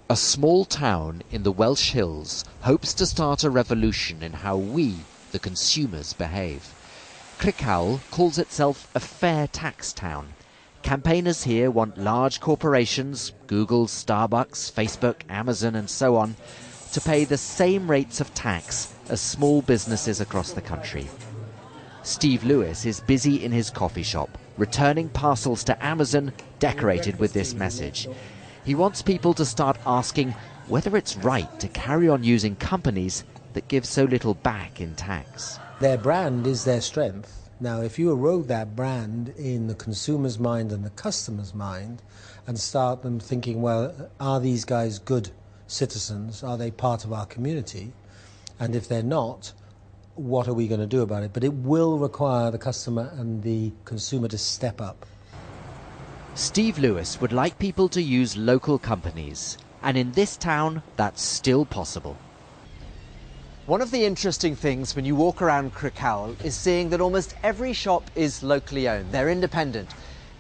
A small town in the Welsh Hills hopes to start a revolution in how we, the consumers, behave. Crickhowell calls itself a fair tax town. Campaigners here want large corporations, Google, Starbucks, Facebook, Amazon and so on, to pay the same rates of tax as small businesses across the country. Steve Lewis is busy in his coffee shop, returning parcels to Amazon decorated with this message. He wants people to start asking whether it's right to carry on using companies that give so little back in tax. Their brand is their strength. Now, if you erode that brand in the consumer's mind and the customer's mind and start them thinking, well, are these guys good citizens? Are they part of our community? And if they're not, what are we going to do about it? But it will require the customer and the consumer to step up. Steve Lewis would like people to use local companies, and in this town, that's still possible. One of the interesting things when you walk around Crickhowell is seeing that almost every shop is locally owned. They're independent.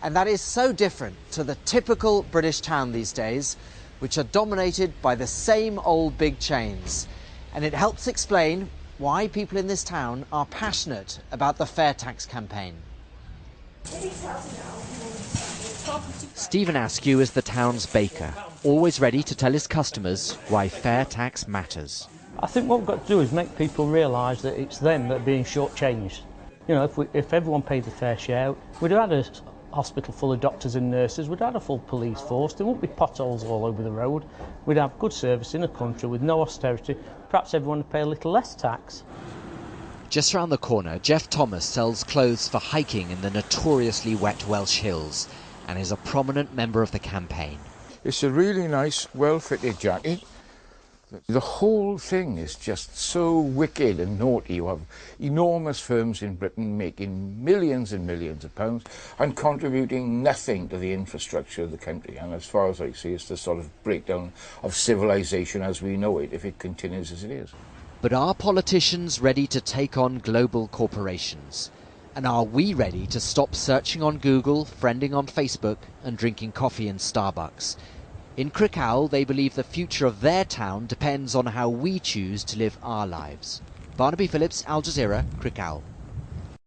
And that is so different to the typical British town these days, which are dominated by the same old big chains. And it helps explain why people in this town are passionate about the Fair Tax campaign. Stephen Askew is the town's baker, always ready to tell his customers why fair tax matters. I think what we've got to do is make people realise that it's them that are being shortchanged. You know, if everyone paid the fair share, we'd have had a hospital full of doctors and nurses, we'd have had a full police force, there wouldn't be potholes all over the road, we'd have good service in a country with no austerity, perhaps everyone would pay a little less tax. Just round the corner, Jeff Thomas sells clothes for hiking in the notoriously wet Welsh Hills and is a prominent member of the campaign. It's a really nice, well-fitted jacket. The whole thing is just so wicked and naughty. You have enormous firms in Britain making millions and millions of pounds and contributing nothing to the infrastructure of the country. And as far as I see, it's the sort of breakdown of civilization as we know it if it continues as it is. But are politicians ready to take on global corporations? And are we ready to stop searching on Google, friending on Facebook and drinking coffee in Starbucks? In Crickhowell, they believe the future of their town depends on how we choose to live our lives. Barnaby Phillips, Al Jazeera, Crickhowell.